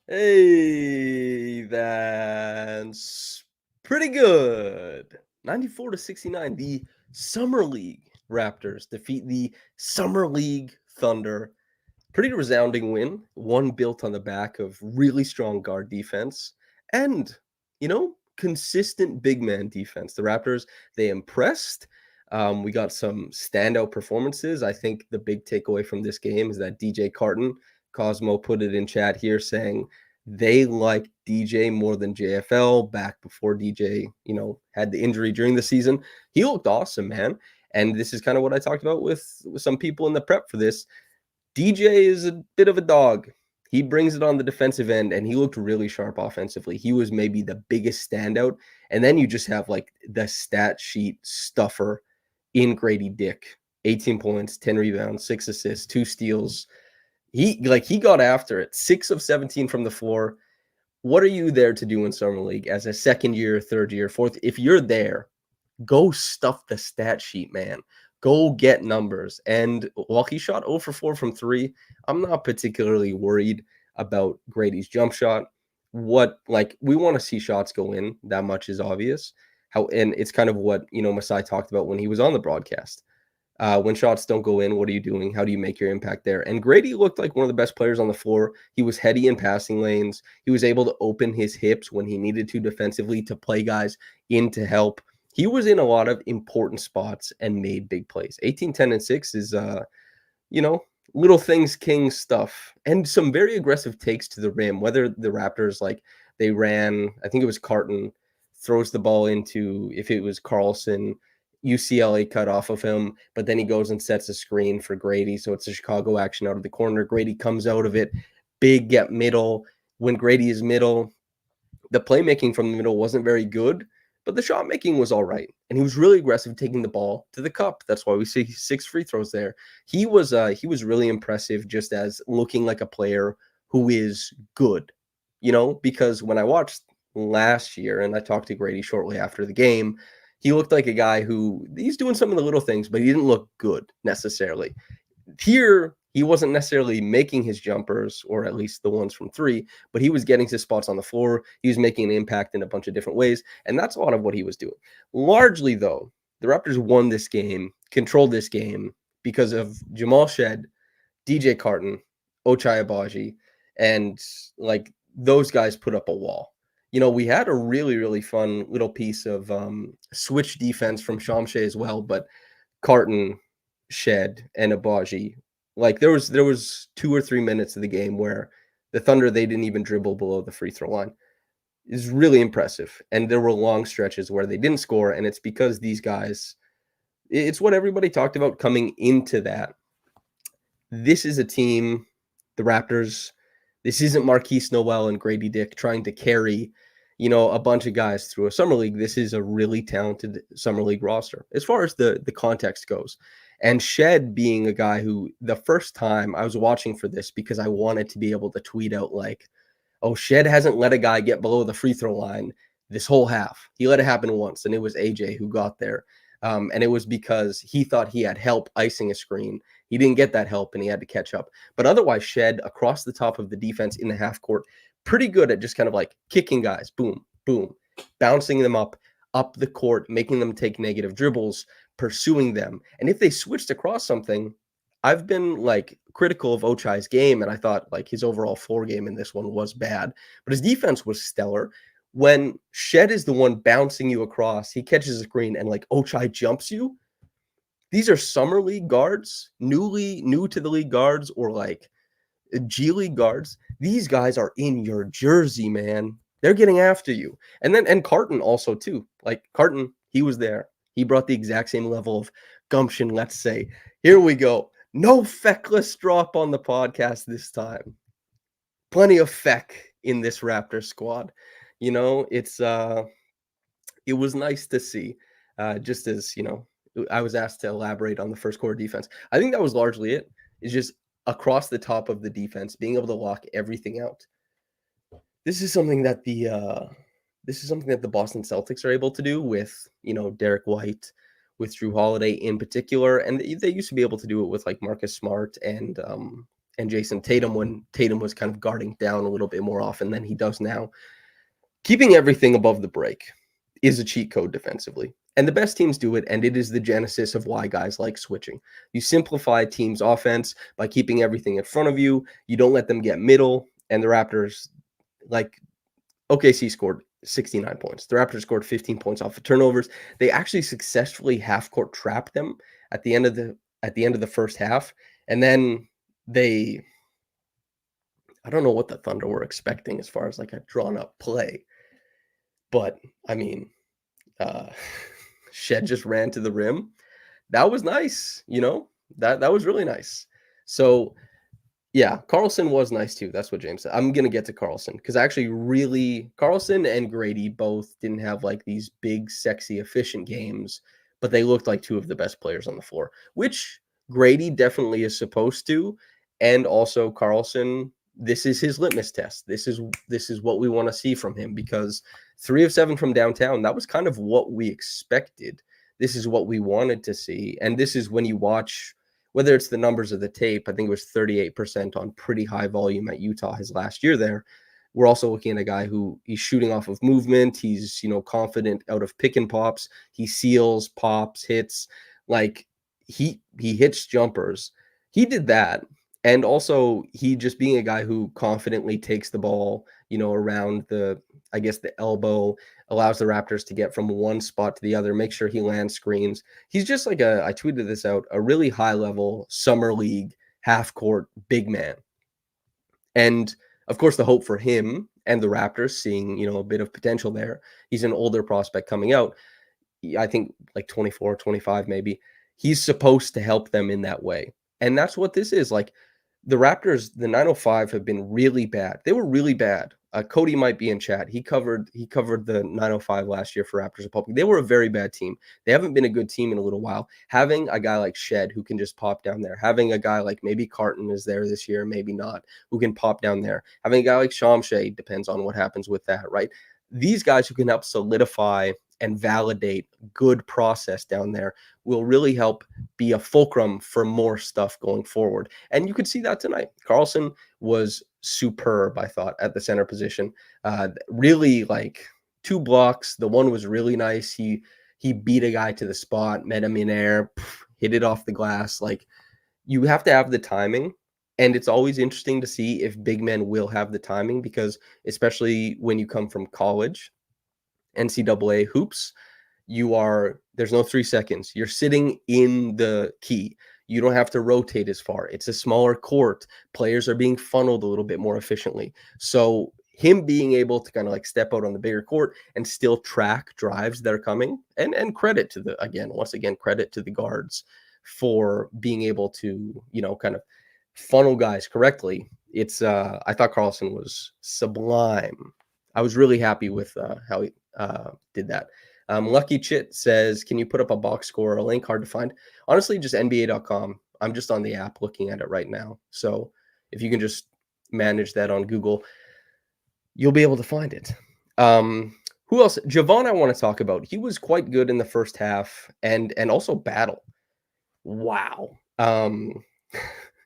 Hey, that's pretty good. 94-69. The Summer League Raptors defeat the Summer League Thunder. Pretty resounding win. One built on the back of really strong guard defense and, consistent big man defense. The Raptors, they impressed. We got some standout performances. I think the big takeaway from this game is that DJ Carton, Cosmo put it in chat here saying they like DJ more than JFL back before DJ, had the injury during the season. He looked awesome, man. And this is kind of what I talked about with some people in the prep for this. DJ is a bit of a dog. He brings it on the defensive end, and he looked really sharp offensively. He was maybe the biggest standout. And then you just have like the stat sheet stuffer in Grady Dick. 18 points, 10 rebounds, 6 assists, 2 steals. He got after it. 6 of 17 from the floor. What are you there to do in Summer League as a second year, third year, fourth? If you're there, go stuff the stat sheet, man. Go get numbers. And while he shot 0 for 4 from 3, I'm not particularly worried about Grady's jump shot. We want to see shots go in. That much is obvious. And it's kind of what, Masai talked about when he was on the broadcast. When shots don't go in, what are you doing? How do you make your impact there? And Grady looked like one of the best players on the floor. He was heady in passing lanes. He was able to open his hips when he needed to defensively to play guys in to help. He was in a lot of important spots and made big plays. 18, 10, and 6 is, little things king stuff. And some very aggressive takes to the rim, whether the Raptors, they ran, I think it was Carton, throws the ball into, if it was Carlson, UCLA cut off of him, but then he goes and sets a screen for Grady. So it's a Chicago action out of the corner. Grady comes out of it, big get middle. When Grady is middle, the playmaking from the middle wasn't very good, but the shot making was all right. And he was really aggressive taking the ball to the cup. That's why we see 6 free throws there. He was really impressive just as looking like a player who is good, because when I watched last year and I talked to Grady shortly after the game, he looked like a guy who he's doing some of the little things, but he didn't look good necessarily. Here, he wasn't necessarily making his jumpers, or at least the ones from 3, but he was getting to spots on the floor. He was making an impact in a bunch of different ways, and that's a lot of what he was doing. Largely, though, the Raptors won this game, controlled this game, because of Jamal Shed, DJ Carton, Ochai Agbaji, and those guys put up a wall. We had a really, really fun little piece of switch defense from Shamay as well, but Carton, Shed, and Agbaji, there was 2 or 3 minutes of the game where the Thunder, they didn't even dribble below the free throw line. It's really impressive. And there were long stretches where they didn't score, and it's because these guys, it's what everybody talked about coming into that. This is a team, the Raptors, this isn't Marquise Noel and Grady Dick trying to carry, a bunch of guys through a summer league. This is a really talented summer league roster as far as the context goes. And Shed being a guy who the first time I was watching for this because I wanted to be able to tweet out Shed hasn't let a guy get below the free throw line this whole half. He let it happen once, and it was AJ who got there. And it was because he thought he had help icing a screen. He didn't get that help, and he had to catch up. But otherwise, Shed across the top of the defense in the half court, pretty good at just kind of kicking guys, boom, boom, bouncing them up the court, making them take negative dribbles, pursuing them. And if they switched across something, I've been critical of Ochai's game, and I thought his overall floor game in this one was bad, but his defense was stellar. When Shed is the one bouncing you across, he catches a screen and Ochai jumps you. These are summer league guards, new to the league guards, or G League guards. These guys are in your jersey, man. They're getting after you. And Carton also too. Carton, he was there. He brought the exact same level of gumption, let's say. Here we go. No feckless drop on the podcast this time. Plenty of feck in this Raptor squad. It was nice to see. Just as, I was asked to elaborate on the first quarter defense. I think that was largely it. It's just across the top of the defense, being able to lock everything out. This is something that the Boston Celtics are able to do with, Derek White, with Drew Holiday in particular, and they used to be able to do it with Marcus Smart and and Jason Tatum when Tatum was kind of guarding down a little bit more often than he does now. Keeping everything above the break is a cheat code defensively. And the best teams do it, and it is the genesis of why guys like switching. You simplify teams' offense by keeping everything in front of you. You don't let them get middle. And the Raptors, like OKC scored 69 points. The Raptors scored 15 points off of turnovers. They actually successfully half-court trapped them at the end of the first half. And then I don't know what the Thunder were expecting as far as like a drawn-up play. But, I mean, Shed just ran to the rim. That was nice, that was really nice. So yeah, Carlson was nice too. That's what James said. I'm gonna get to Carlson because actually Carlson and Grady both didn't have like these big, sexy, efficient games, but they looked like two of the best players on the floor, which Grady definitely is supposed to. And also Carlson, this is his litmus test. This is what we want to see from him because 3 of 7 from downtown, that was kind of what we expected. This is what we wanted to see. And this is when you watch, whether it's the numbers of the tape, I think it was 38% on pretty high volume at Utah his last year there. We're also looking at a guy who he's shooting off of movement. He's, confident out of pick and pops. He seals, pops, hits. Like he hits jumpers. He did that. And also he just being a guy who confidently takes the ball, around the elbow, allows the Raptors to get from one spot to the other, make sure he lands screens. He's just like I tweeted this out, a really high level summer league half court big man. And of course, the hope for him and the Raptors seeing, a bit of potential there. He's an older prospect coming out. I think like 24, 25, maybe. He's supposed to help them in that way. And that's what this is. Like the Raptors, the 905 have been really bad. They were really bad. Cody might be in chat. He covered the 905 last year for Raptors Republic. They were a very bad team. They haven't been a good team in a little while. Having a guy like Shed who can just pop down there, having a guy like maybe Carton is there this year, maybe not, who can pop down there, having a guy like Shamay, depends on what happens with that, right? These guys who can help solidify and validate good process down there will really help be a fulcrum for more stuff going forward. And you could see that tonight. Carlson was superb, I thought, at the center position. Really like 2 blocks. The one was really nice. He beat a guy to the spot, met him in air, hit it off the glass. Like you have to have the timing. And it's always interesting to see if big men will have the timing because especially when you come from college, NCAA hoops, there's no 3 seconds. You're sitting in the key. You don't have to rotate as far. It's a smaller court. Players are being funneled a little bit more efficiently. So him being able to kind of like step out on the bigger court and still track drives that are coming and credit to once again, credit to the guards for being able to, kind of funnel guys correctly. It's I thought Carlson was sublime. I was really happy with how he did that. Lucky Chit says, can you put up a box score or a link? Hard to find. Honestly, just NBA.com. I'm just on the app looking at it right now. So if you can just manage that on Google, you'll be able to find it. Who else? Javon, I want to talk about. He was quite good in the first half and also Battle. Wow.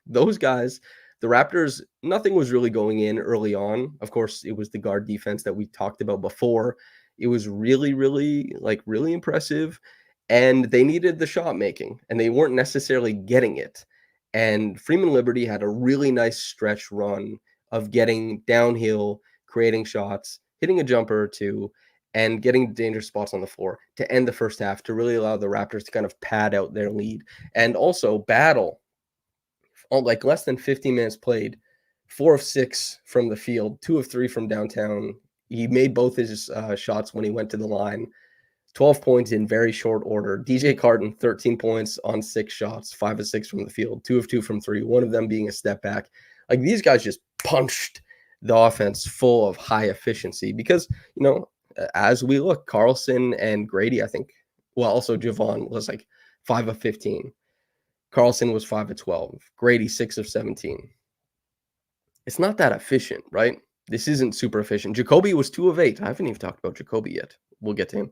Those guys, the Raptors, nothing was really going in early on. Of course, it was the guard defense that we talked about before. It was really, really, really impressive. And they needed the shot making, and they weren't necessarily getting it. And Freeman Liberty had a really nice stretch run of getting downhill, creating shots, hitting a jumper or two, and getting dangerous spots on the floor to end the first half to really allow the Raptors to kind of pad out their lead. And also Battle, like less than 15 minutes played, 4 of 6 from the field, 2 of 3 from downtown. He made both his shots when he went to the line. 12 points in very short order. DJ Carton, 13 points on 6 shots, 5 of 6 from the field, 2 of 2 from 3, one of them being a step back. Like these guys just punched the offense full of high efficiency because, as we look, Carlson and Grady, I think, well, also Javon was like 5 of 15. Carlson was 5 of 12. Grady, 6 of 17. It's not that efficient, right? This isn't super efficient. Jacobe was 2 of 8. I haven't even talked about Jacobe yet. We'll get to him.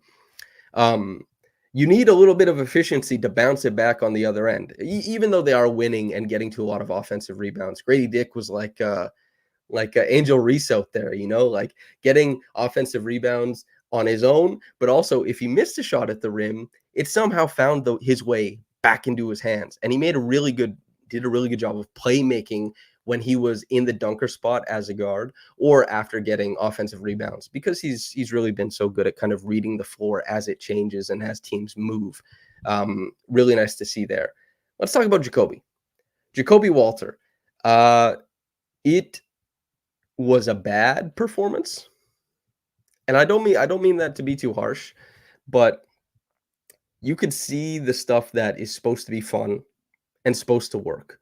you need a little bit of efficiency to bounce it back on the other end. Even though they are winning and getting to a lot of offensive rebounds, Grady Dick was like Angel Reese out there, like getting offensive rebounds on his own, but also if he missed a shot at the rim, it somehow found his way back into his hands, and he did a really good job of playmaking when he was in the dunker spot as a guard or after getting offensive rebounds, because he's really been so good at kind of reading the floor as it changes and as teams move. Really nice to see there. Let's talk about Jacobe Walter. It was a bad performance, and I don't mean that to be too harsh, but you could see the stuff that is supposed to be fun and supposed to work.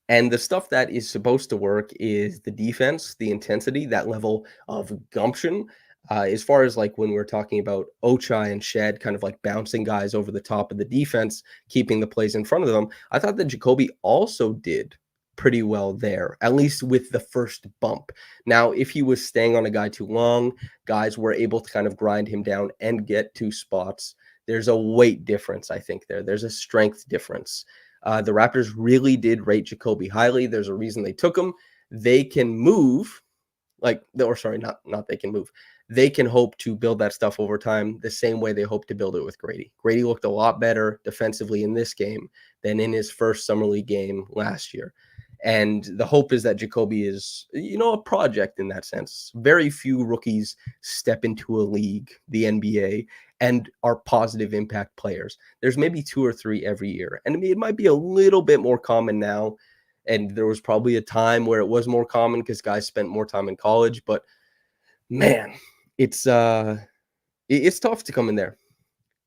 And the stuff that is supposed to work is the defense, the intensity, that level of gumption. As far as like when we're talking about Ochai and Shed kind of like bouncing guys over the top of the defense, keeping the plays in front of them, I thought that Jacobe also did pretty well there, at least with the first bump. Now, if he was staying on a guy too long, guys were able to kind of grind him down and get to spots. There's a weight difference, I think, there. There's a strength difference. The Raptors really did rate Jacobe highly. There's a reason they took him. They can move, not they can move. They can hope to build that stuff over time the same way they hope to build it with Grady. Grady looked a lot better defensively in this game than in his first Summer League game last year. And the hope is that Jacobe is, a project in that sense. Very few rookies step into a league, the NBA, and are positive impact players. There's maybe 2 or 3 every year. And it might be a little bit more common now. And there was probably a time where it was more common because guys spent more time in college. But man, it's tough to come in there.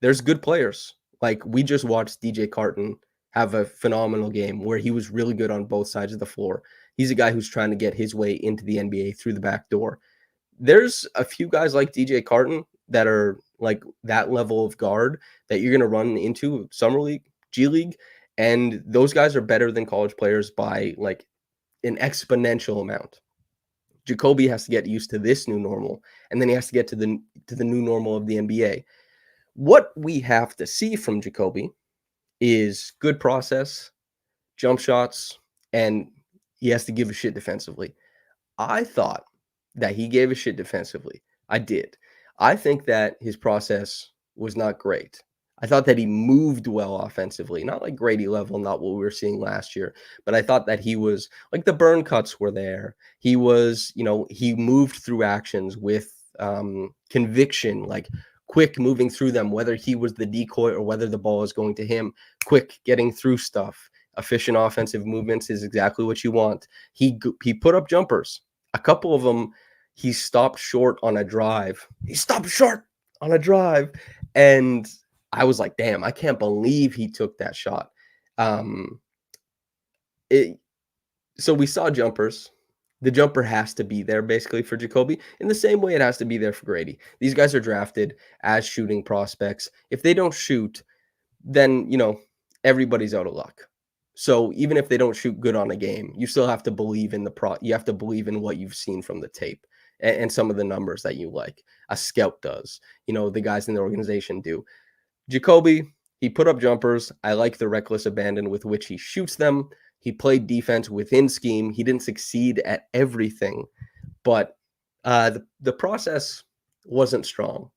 There's good players. Like we just watched DJ Carton have a phenomenal game where he was really good on both sides of the floor. He's a guy who's trying to get his way into the NBA through the back door. There's a few guys like DJ Carton that are like that level of guard that you're going to run into Summer League, G League, and those guys are better than college players by like an exponential amount. Jacobe has to get used to this new normal, and then he has to get to the new normal of the NBA. What we have to see from Jacobe is good process, jump shots, and he has to give a shit defensively. I thought that he gave a shit defensively. I did. I think that his process was not great. I thought that he moved well offensively, not like Grady level, not what we were seeing last year, but I thought that he was like the burn cuts were there. He was, he moved through actions with conviction, like quick moving through them, whether he was the decoy or whether the ball is going to him, quick getting through stuff. Efficient offensive movements is exactly what you want. He put up jumpers. A couple of them, he stopped short on a drive. And I was like, damn, I can't believe he took that shot. So we saw jumpers. The jumper has to be there basically for Jacobe in the same way it has to be there for Grady. These guys are drafted as shooting prospects. If they don't shoot, then, everybody's out of luck. So even if they don't shoot good on a game, you still have to believe in you have to believe in what you've seen from the tape and some of the numbers that you like. A scout does, the guys in the organization do. Jacobe, he put up jumpers. I like the reckless abandon with which he shoots them. He played defense within scheme. He didn't succeed at everything, but the process wasn't strong.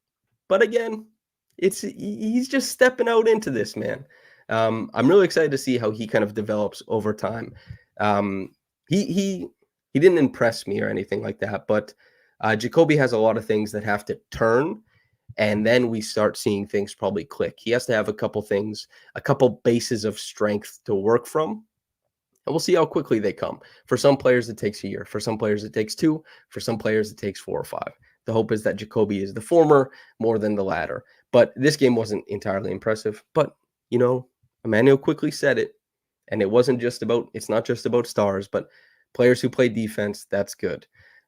But again, he's just stepping out into this, man. I'm really excited to see how he kind of develops over time. He didn't impress me or anything like that, but Jacobe has a lot of things that have to turn, and then we start seeing things probably click. He has to have a couple bases of strength to work from, and we'll see how quickly they come. For some players, it takes a year. For some players, it takes 2. For some players, it takes 4 or 5. The hope is that Jacobe is the former more than the latter. But this game wasn't entirely impressive. But, Emmanuel quickly said it, and it's not just about stars, but players who play defense, that's good.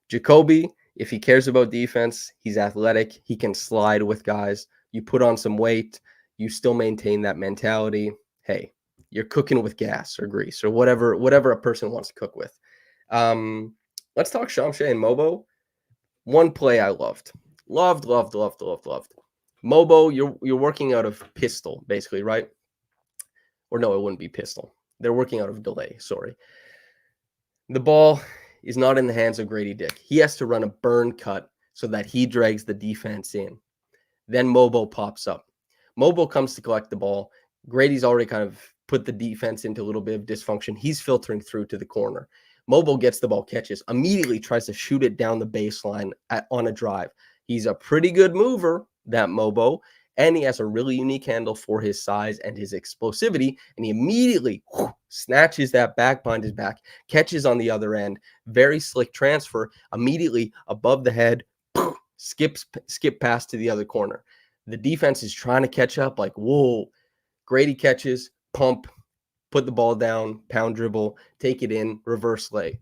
Jacobe, if he cares about defense, he's athletic. He can slide with guys. You put on some weight, you still maintain that mentality. Hey, you're cooking with gas or grease or whatever a person wants to cook with. Let's talk Shamay and Mobo. One play I loved. Mobo, you're working out of pistol, basically, right? Or no, it wouldn't be pistol. They're working out of delay. Sorry. The ball is not in the hands of Grady Dick. He has to run a burn cut so that he drags the defense in. Then Mobo pops up. Mobo comes to collect the ball. Grady's already kind of put the defense into a little bit of dysfunction. He's filtering through to the corner. Mobo gets the ball, catches, immediately tries to shoot it down the baseline on a drive. He's a pretty good mover, that Mobo, and he has a really unique handle for his size and his explosivity, and he immediately snatches that back behind his back, catches on the other end, very slick transfer, immediately above the head, skip pass to the other corner. The defense is trying to catch up, like, whoa. Grady catches, pump, put the ball down, pound dribble, take it in, reverse lay.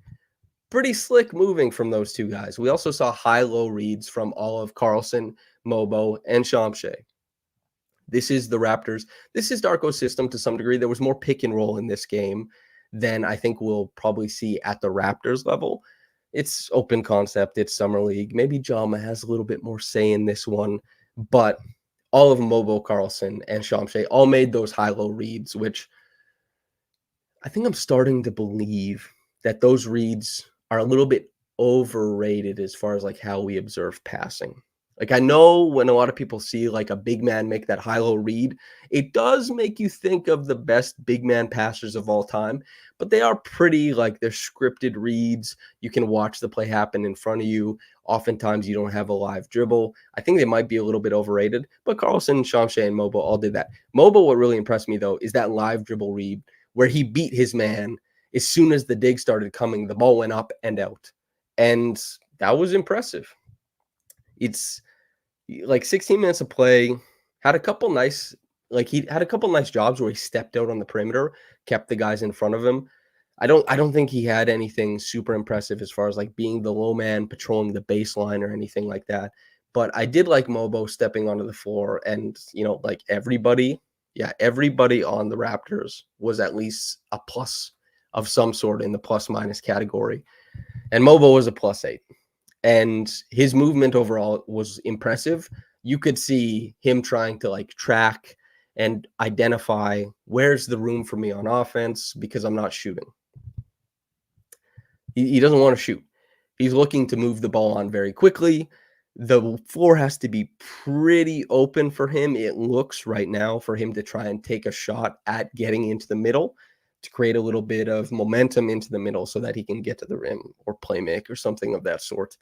Pretty slick moving from those two guys. We also saw high-low reads from all of Carlson, Mobo, and Shamay. This is the Raptors. This is Darko's system to some degree. There was more pick and roll in this game than I think we'll probably see at the Raptors level. It's open concept. It's Summer League. Maybe Jama has a little bit more say in this one, but all of Mobo, Carlson, and Shamay all made those high-low reads, which I think I'm starting to believe that those reads are a little bit overrated as far as like how we observe passing. Like, I know when a lot of people see like a big man make that high-low read, it does make you think of the best big man passers of all time, but they are pretty like they're scripted reads. You can watch the play happen in front of you. Oftentimes you don't have a live dribble. I think they might be a little bit overrated, but Carlson, Shamay, and Mobo all did that. Mobo, what really impressed me though, is that live dribble read where he beat his man. As soon as the dig started coming, the ball went up and out. And that was impressive. It's like 16 minutes of play, had a couple nice, he had a couple nice jobs where he stepped out on the perimeter, kept the guys in front of him. I don't think he had anything super impressive as far as like being the low man, patrolling the baseline or anything like that. But I did like Mobo stepping onto the floor, and like everybody on the Raptors was at least a plus of some sort in the plus minus category. And Mobo was a +8. And his movement overall was impressive. You could see him trying to like track and identify where's the room for me on offense because I'm not shooting. He doesn't want to shoot. He's looking to move the ball on very quickly. The floor has to be pretty open for him. It looks right now for him to try and take a shot at getting into the middle to create a little bit of momentum into the middle so that he can get to the rim or play make or something of that sort.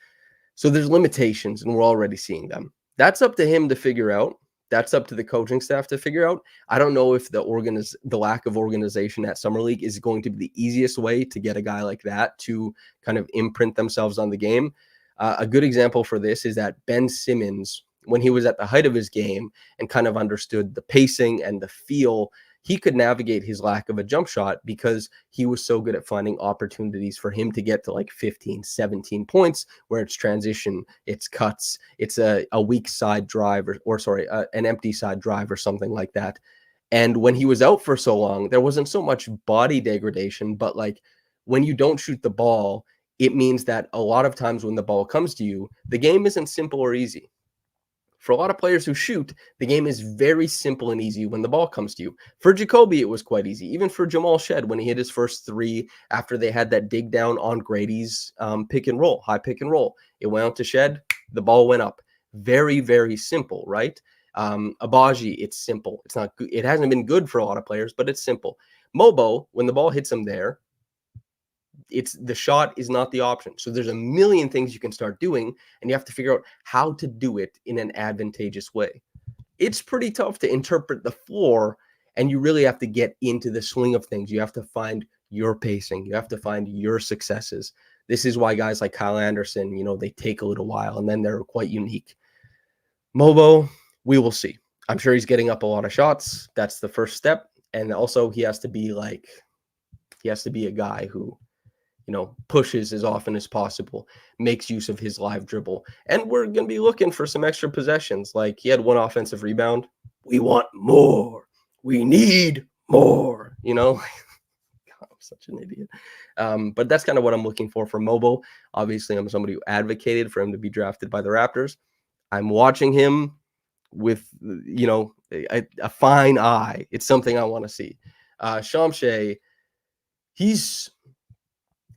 So there's limitations, and we're already seeing them. That's up to him to figure out. That's up to the coaching staff to figure out. I don't know if the lack of organization at Summer League is going to be the easiest way to get a guy like that to kind of imprint themselves on the game. A good example for this is that Ben Simmons, when he was at the height of his game and kind of understood the pacing and the feel, he could navigate his lack of a jump shot because he was so good at finding opportunities for him to get to like 15, 17 points where it's transition, it's cuts, it's a weak side drive an empty side drive or something like that. And when he was out for so long, there wasn't so much body degradation, but like when you don't shoot the ball, it means that a lot of times when the ball comes to you, the game isn't simple or easy. For a lot of players who shoot, the game is very simple and easy when the ball comes to you. For Jacobe, it was quite easy. Even for Jamal Shed, when he hit his first three after they had that dig down on Grady's high pick and roll. It went out to Shed, the ball went up. Very, very simple, right? Abaji, it's simple. It's not good. It hasn't been good for a lot of players, but it's simple. Mobo, when the ball hits him there, the shot is not the option. So there's a million things you can start doing, and you have to figure out how to do it in an advantageous way. It's pretty tough to interpret the floor, and you really have to get into the swing of things. You have to find your pacing. You have to find your successes. This is why guys like Kyle Anderson, they take a little while, and then they're quite unique. Mobo, we will see. I'm sure he's getting up a lot of shots. That's the first step. And also he has to be a guy who pushes as often as possible, makes use of his live dribble. And we're going to be looking for some extra possessions. Like, he had one offensive rebound. We want more. We need more, God, I'm such an idiot. But that's kind of what I'm looking for Mobo. Obviously, I'm somebody who advocated for him to be drafted by the Raptors. I'm watching him a fine eye. It's something I want to see. Shamshay, he's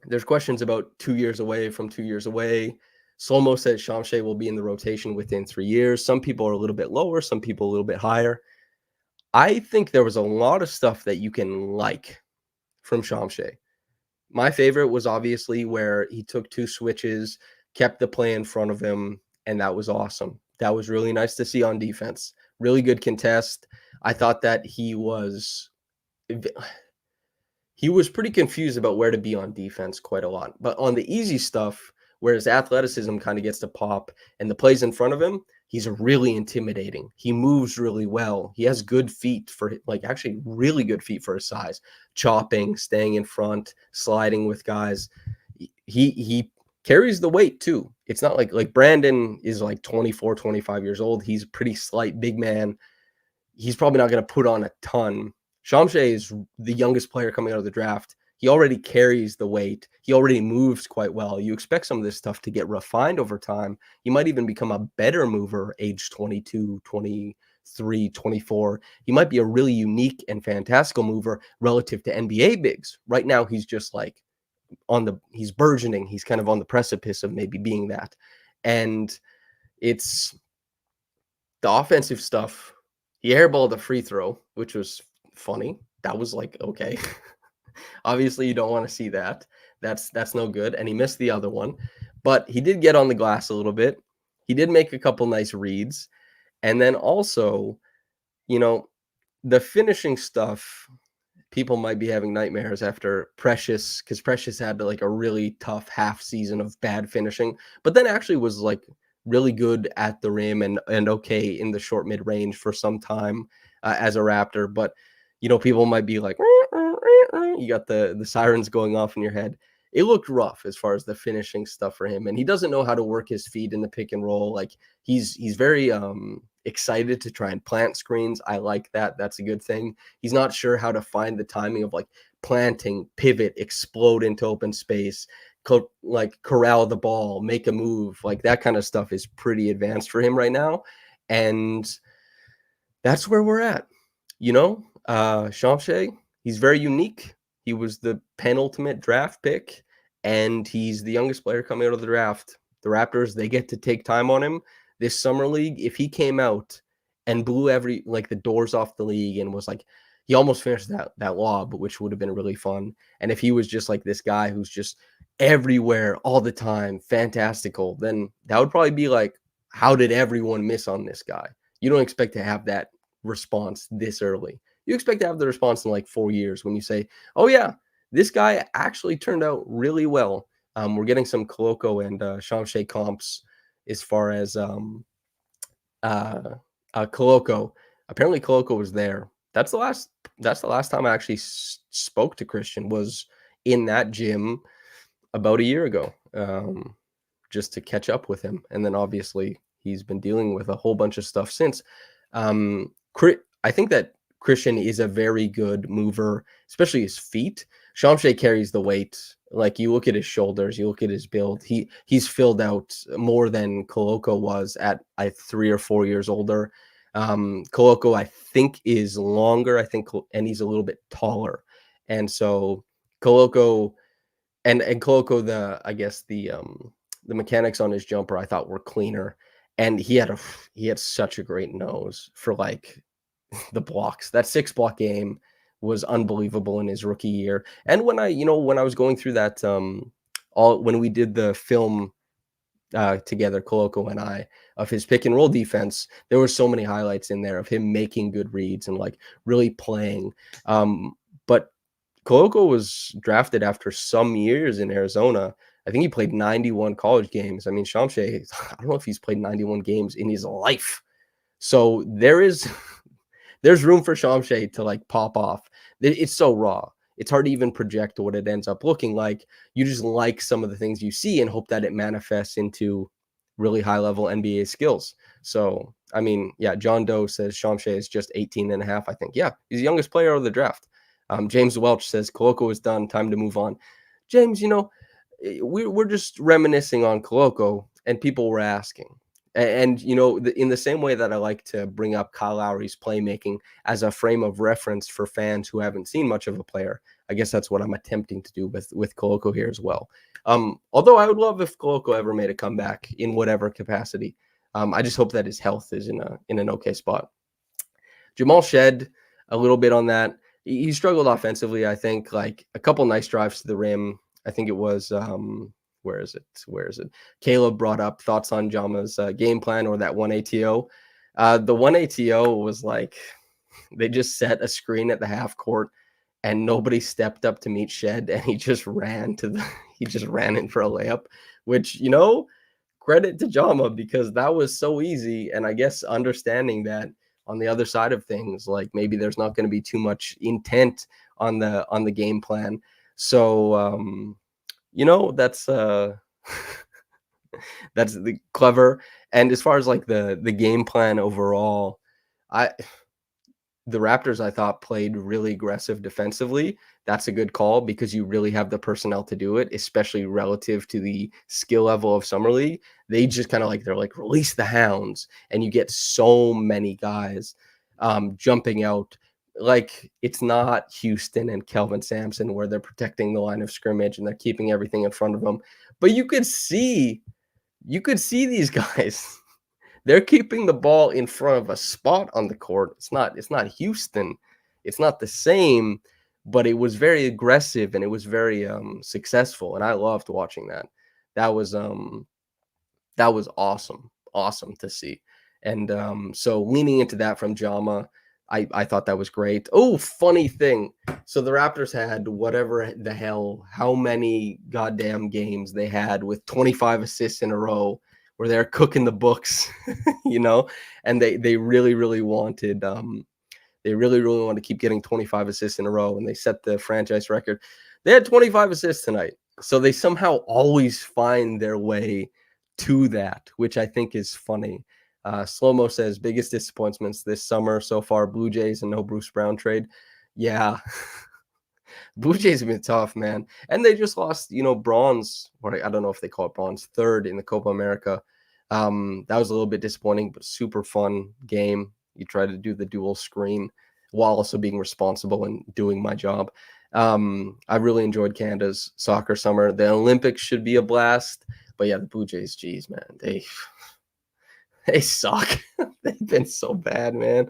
there's questions about 2 years away from 2 years away. Slomo says Shamshay will be in the rotation within 3 years. Some people are a little bit lower, some people a little bit higher. I think there was a lot of stuff that you can like from Shamshay. My favorite was obviously where he took 2 switches, kept the play in front of him, and that was awesome. That was really nice to see on defense. Really good contest. I thought that he was pretty confused about where to be on defense quite a lot. But on the easy stuff, where his athleticism kind of gets to pop and the plays in front of him, he's really intimidating. He moves really well. He has good feet for actually really good feet for his size. Chopping, staying in front, sliding with guys. He carries the weight too. It's not like Brandon is like 24, 25 years old. He's a pretty slight big man. He's probably not going to put on a ton. Shamshay is the youngest player coming out of the draft. He already carries the weight. He already moves quite well. You expect some of this stuff to get refined over time. He might even become a better mover age 22, 23, 24. He might be a really unique and fantastical mover relative to NBA bigs. Right now, he's just like he's burgeoning. He's kind of on the precipice of maybe being that. And it's the offensive stuff. He airballed a free throw, which was funny. That was like, okay. Obviously, you don't want to see that. That's no good. And he missed the other one. But he did get on the glass a little bit. He did make a couple nice reads. And then also, the finishing stuff, people might be having nightmares after Precious, because Precious had like a really tough half season of bad finishing, but then actually was like really good at the rim and okay in the short mid range for some time as a Raptor. But people might be like, you got the sirens going off in your head. It looked rough as far as the finishing stuff for him, and he doesn't know how to work his feet in the pick and roll. Like he's very excited to try and plant screens. I like that. That's a good thing. He's not sure how to find the timing of like planting, pivot, explode into open space, corral the ball, make a move. Like that kind of stuff is pretty advanced for him right now. And that's where we're at. Shamshay, he's very unique. He was the penultimate draft pick, and he's the youngest player coming out of the draft. The Raptors, they get to take time on him. This summer league, if he came out and blew the doors off the league and was like, he almost finished that lob, which would have been really fun. And if he was just like this guy who's just everywhere all the time, fantastical, then that would probably be like, how did everyone miss on this guy? You don't expect to have that response this early. You expect to have the response in like 4 years when you say, oh yeah, this guy actually turned out really well. We're getting some Koloko and Shamshay comps as far as Koloko. Apparently Koloko was there. That's the last time I actually spoke to Christian, was in that gym about a year ago, just to catch up with him. And then obviously he's been dealing with a whole bunch of stuff since. I think that Christian is a very good mover, especially his feet. Shamshay carries the weight. Like you look at his shoulders, you look at his build. He's filled out more than Koloko was at 3 or 4 years older. Koloko, I think, is longer. And he's a little bit taller. And so Koloko and Koloko, the mechanics on his jumper I thought were cleaner. And he had such a great nose for like the blocks. That 6-block game was unbelievable in his rookie year. And when I was going through that, when we did the film together, Koloko and I, of his pick and roll defense, there were so many highlights in there of him making good reads and like really playing. But Koloko was drafted after some years in Arizona. I think he played 91 college games. I mean, Shamshay, I don't know if he's played 91 games in his life. So there's room for Shamshay to like pop off. It's so raw. It's hard to even project what it ends up looking like. You just like some of the things you see and hope that it manifests into really high level NBA skills. So, I mean, yeah, John Doe says Shamshay is just 18 and a half. I think, yeah, he's the youngest player of the draft. James Welch says Koloko is done. Time to move on. James, we're just reminiscing on Koloko, and people were asking, And in the same way that I like to bring up Kyle Lowry's playmaking as a frame of reference for fans who haven't seen much of a player, I guess that's what I'm attempting to do with Koloko here as well. Although I would love if Koloko ever made a comeback in whatever capacity. I just hope that his health is in an okay spot. Jamal Shed, a little bit on that. He struggled offensively, I think, like a couple nice drives to the rim. I think it was where is it? Caleb brought up thoughts on Jama's game plan or that one ATO. The one ATO was like they just set a screen at the half court and nobody stepped up to meet Shed, and he just ran in for a layup, which credit to Jama, because that was so easy. And I guess understanding that on the other side of things, like maybe there's not going to be too much intent on the game plan. So that's that's the clever. And as far as like the game plan overall, the Raptors, I thought, played really aggressive defensively. That's a good call because you really have the personnel to do it, especially relative to the skill level of Summer League. They just kind of they're like, release the hounds. And you get so many guys jumping out. Like, it's not Houston and Kelvin Sampson where they're protecting the line of scrimmage and they're keeping everything in front of them. But you could see these guys. They're keeping the ball in front of a spot on the court. It's not Houston. It's not the same, but it was very aggressive and it was very successful. And I loved watching that. That was awesome. Awesome to see. And so leaning into that from Jama, I thought that was great. Oh, funny thing. So the Raptors had whatever the hell, how many goddamn games they had with 25 assists in a row, where they're cooking the books, and they really, really wanted to keep getting 25 assists in a row, and they set the franchise record. They had 25 assists tonight, so they somehow always find their way to that, which I think is funny. Slow-mo says, biggest disappointments this summer so far, Blue Jays and no Bruce Brown trade. Yeah. Blue Jays have been tough, man. And they just lost, bronze, or I don't know if they call it bronze, third in the Copa America. That was a little bit disappointing, but super fun game. You try to do the dual screen while also being responsible and doing my job. I really enjoyed Canada's soccer summer. The Olympics should be a blast. But yeah, the Blue Jays, geez, man, they suck. They've been so bad, man.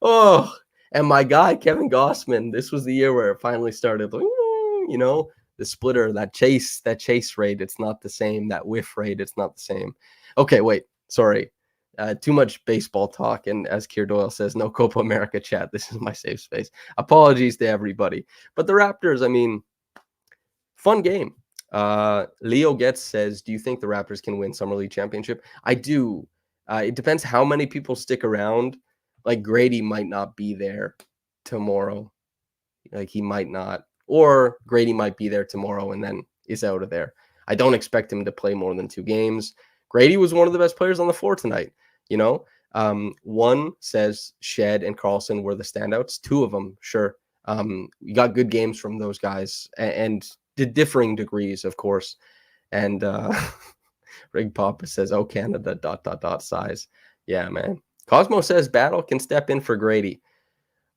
Oh, and my guy, Kevin Gossman, this was the year where it finally started, the splitter, that chase rate, it's not the same. That whiff rate, it's not the same. Okay, wait, sorry. Too much baseball talk. And as Keir Doyle says, no Copa America chat. This is my safe space. Apologies to everybody. But the Raptors, I mean, fun game. Leo Getz says, do you think the Raptors can win Summer League championship? I do. It depends how many people stick around. Like Grady might not be there tomorrow. Like he might not. Or Grady might be there tomorrow and then is out of there. I don't expect him to play more than 2 games. Grady was one of the best players on the floor tonight. One says Shed and Carlson were the standouts. 2 of them, sure. We got good games from those guys and to differing degrees, of course. And Rig Papa says, oh, Canada, ... size. Yeah, man. Cosmo says Battle can step in for Grady.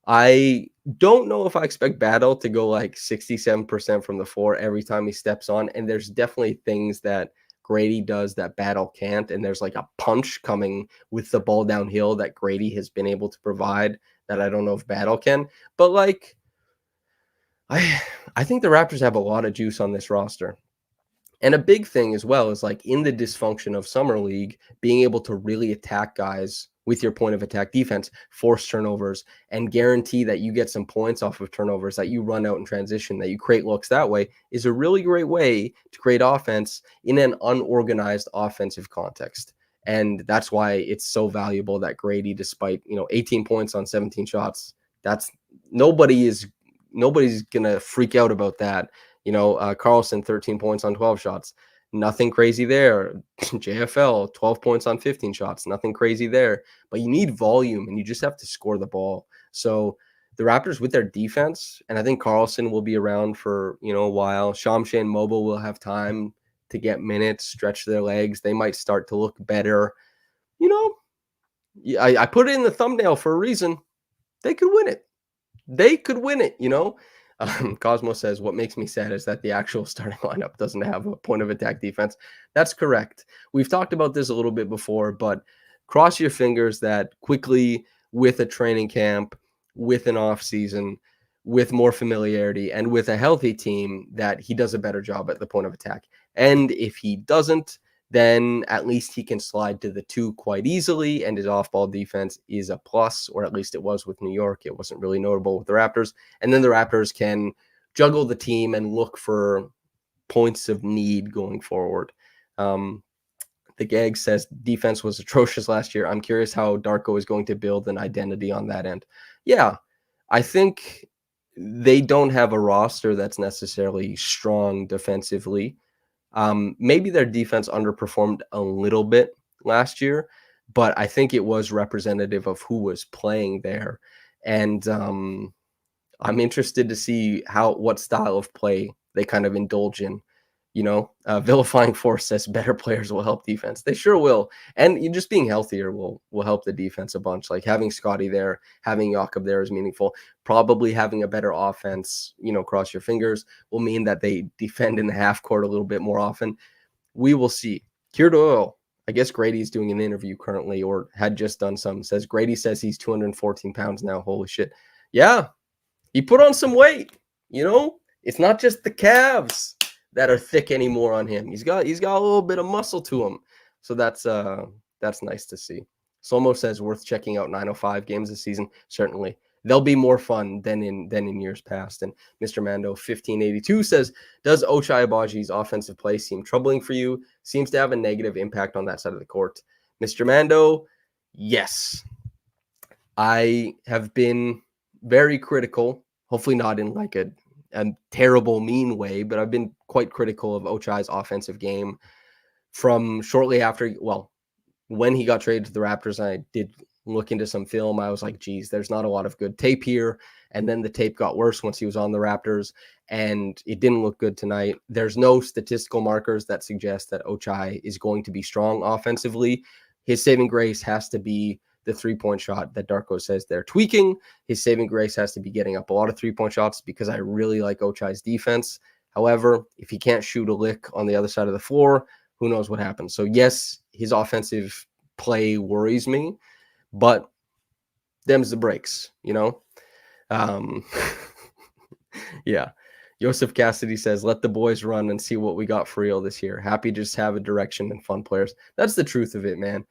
I don't know if I expect Battle to go like 67% from the floor every time he steps on. And there's definitely things that Grady does that Battle can't. And there's like a punch coming with the ball downhill that Grady has been able to provide that I don't know if Battle can. But like, I think the Raptors have a lot of juice on this roster. And a big thing as well is like in the dysfunction of Summer League, being able to really attack guys with your point of attack defense, force turnovers, and guarantee that you get some points off of turnovers, that you run out in transition, that you create looks that way, is a really great way to create offense in an unorganized offensive context. And that's why it's so valuable that Grady, despite 18 points on 17 shots, that's nobody's gonna freak out about that. Carlson, 13 points on 12 shots. Nothing crazy there. JFL, 12 points on 15 shots. Nothing crazy there. But you need volume, and you just have to score the ball. So the Raptors with their defense, and I think Carlson will be around for, a while. Shamay and Mobo will have time to get minutes, stretch their legs. They might start to look better. you know, yeah, I put it in the thumbnail for a reason. They could win it. They could win it, you know? Cosmo says, what makes me sad is that the actual starting lineup doesn't have a point of attack defense. That's correct. We've talked about this a little bit before, but cross your fingers that quickly with a training camp, with an off season, with more familiarity, and with a healthy team, that he does a better job at the point of attack. And if he doesn't, then at least he can slide to the two quite easily, and his off-ball defense is a plus, or at least it was with New York. It wasn't really notable with the Raptors. And then the Raptors can juggle the team and look for points of need going forward. The Gag says defense was atrocious last year. I'm curious how Darko is going to build an identity on that end. Yeah, I think they don't have a roster that's necessarily strong defensively. Maybe their defense underperformed a little bit last year, but I think it was representative of who was playing there. And I'm interested to see what style of play they kind of indulge in. Vilifying Force says better players will help defense. They sure will. And you just being healthier will help the defense a bunch. Like having Scotty there, having Jacob there is meaningful. Probably having a better offense, cross your fingers, will mean that they defend in the half court a little bit more often. We will see. Cured Oil, I guess Grady's doing an interview currently, or had just done some, says Grady says he's 214 pounds now. Holy shit. Yeah, he put on some weight. It's not just the calves that are thick anymore on him. He's got a little bit of muscle to him. So that's nice to see. Somo says worth checking out 905 games this season. Certainly. They'll be more fun than in years past. And Mr. Mando 1582 says, does Ochai Abaji's offensive play seem troubling for you? Seems to have a negative impact on that side of the court. Mr. Mando, yes. I have been very critical, hopefully not in like a terrible, mean way, but I've been quite critical of Ochai's offensive game from shortly after, when he got traded to the Raptors. I did look into some film. I was like, geez, there's not a lot of good tape here. And then the tape got worse once he was on the Raptors, and it didn't look good tonight. There's no statistical markers that suggest that Ochai is going to be strong offensively. His saving grace has to be the three-point shot that Darko says they're tweaking. His saving grace has to be getting up a lot of three-point shots, because I really like Ochai's defense. However, if he can't shoot a lick on the other side of the floor, who knows what happens. So yes, his offensive play worries me, but them's the breaks, Yeah. Joseph Cassidy says, let the boys run and see what we got for real this year. Happy to just have a direction and fun players. That's the truth of it, man.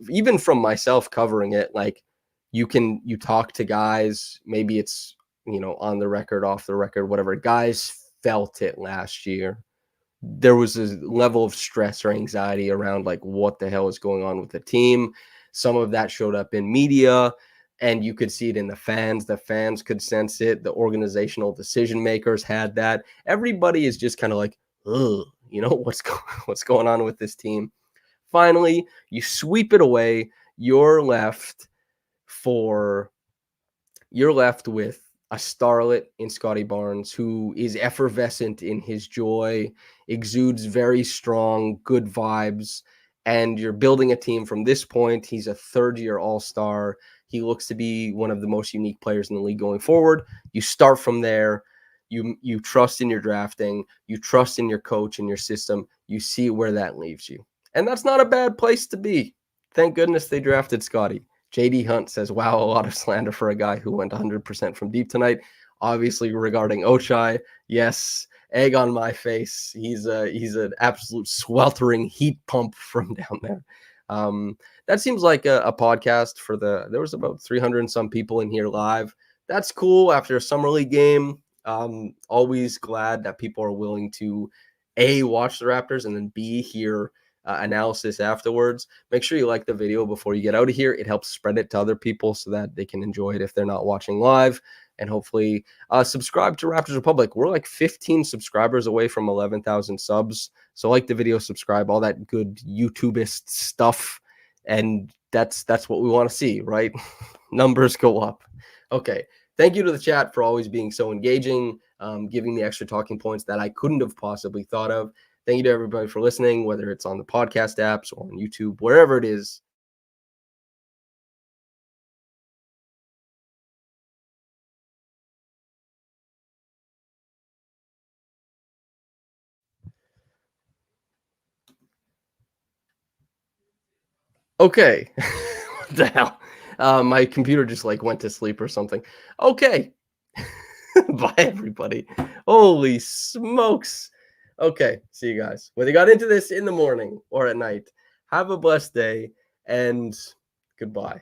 Even from myself covering it, like you talk to guys, maybe it's, on the record, off the record, whatever. Guys felt it last year. There was a level of stress or anxiety around like what the hell is going on with the team. Some of that showed up in media, and you could see it in the fans. The fans could sense it. The organizational decision makers had that. Everybody is just kind of like, ugh, what's going on with this team? Finally, you sweep it away. You're left with a starlet in Scotty Barnes, who is effervescent in his joy, exudes very strong, good vibes, and you're building a team from this point. He's a third-year All-Star. He looks to be one of the most unique players in the league going forward. You start from there. You trust in your drafting. You trust in your coach and your system. You see where that leaves you. And that's not a bad place to be. Thank goodness they drafted Scotty. JD Hunt says, wow, a lot of slander for a guy who went 100% from deep tonight. Obviously, regarding Ochai, yes, egg on my face. He's an absolute sweltering heat pump from down there. That seems like a podcast for there was about 300 and some people in here live. That's cool after a summer league game. Always glad that people are willing to A, watch the Raptors, and then B, hear analysis afterwards. Make sure you like the video before you get out of here. It helps spread it to other people so that they can enjoy it if they're not watching live. And hopefully subscribe to Raptors Republic. We're like 15 subscribers away from 11,000 subs. So like the video, subscribe, all that good YouTubeist stuff. And that's what we want to see, right? Numbers go up. Okay. Thank you to the chat for always being so engaging, giving me extra talking points that I couldn't have possibly thought of. Thank you to everybody for listening, whether it's on the podcast apps or on YouTube, wherever it is. Okay. What the hell? My computer just like went to sleep or something. Okay. Bye, everybody. Holy smokes. Okay. See you guys. Whether you got into this in the morning or at night, have a blessed day and goodbye.